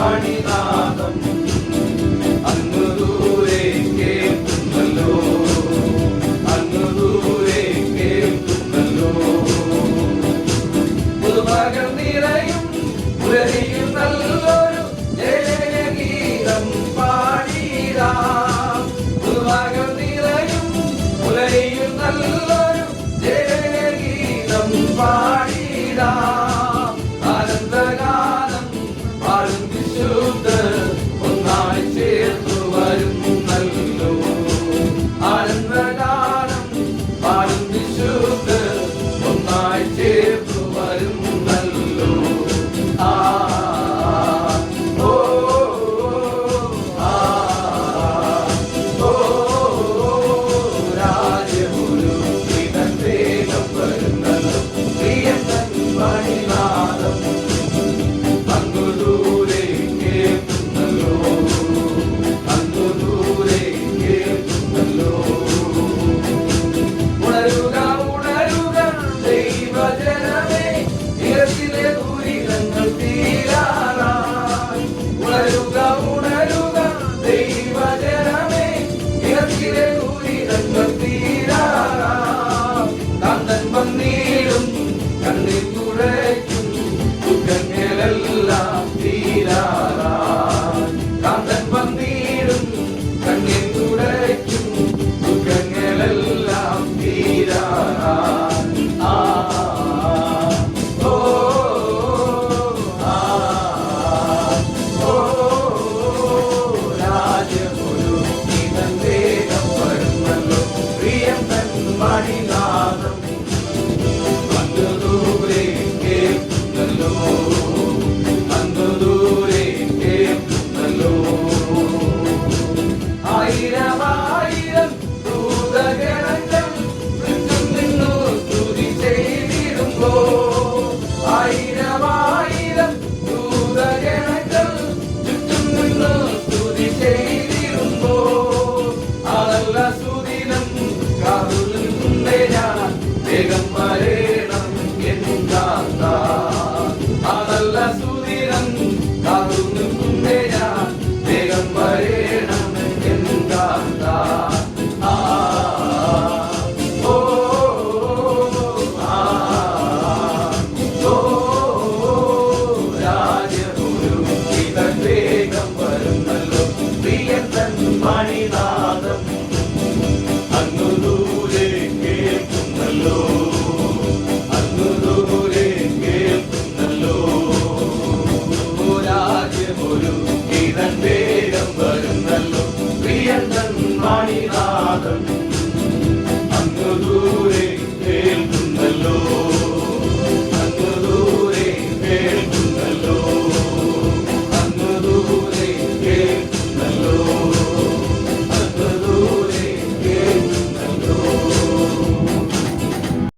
മണിനാദം അങ്ങു ദൂരെ കേൾക്കുന്നല്ലോ, അങ്ങു ദൂരെ കേൾക്കുന്നല്ലോ. പുതുമകൾ നിറയും പുലരിയിൽ നല്ലൊരു ജയഗീതം പാടിടാം. പുതുമകൾ നിറയും പുലരിയിൽ നല്ലൊരു ജയഗീതം പാടിടാം. ആനന്ദഗാനം പാടും വിശുദ്ധർ ഒന്നായി ചേർന്നു വരുന്നല്ലോ. ആനന്ദഗാനം പാടും വിശുദ്ധർ ഒന്നായി ചേർന്നു വരുന്നല്ലോ. ആ ഓ ആ ഓ രാജമുരു ഇതൻ വേഗം വരുന്നല്ലോ. പ്രിയതൻ മണിനാദം അങ്ങു ദൂരെ കേൾക്കുന്നല്ലോ, അങ്ങു ദൂരെ കേൾക്കുന്നല്ലോ. ഉണരുക ഉണരുക ദൈവജനമേ, നിരത്തിലെ ദുരിതങ്ങൾ തീരാറായി. ഉണരുക ഉണരുക ദൈവജനമേ, നിരത്തിലെ ദുരിതങ്ങൾ തീരാറായി. കാന്തൻ വന്നിടും കണ്ണിൽ തുഴയ്ക്കും ദുഃഖങ്ങളെല്ലാം തീരാ.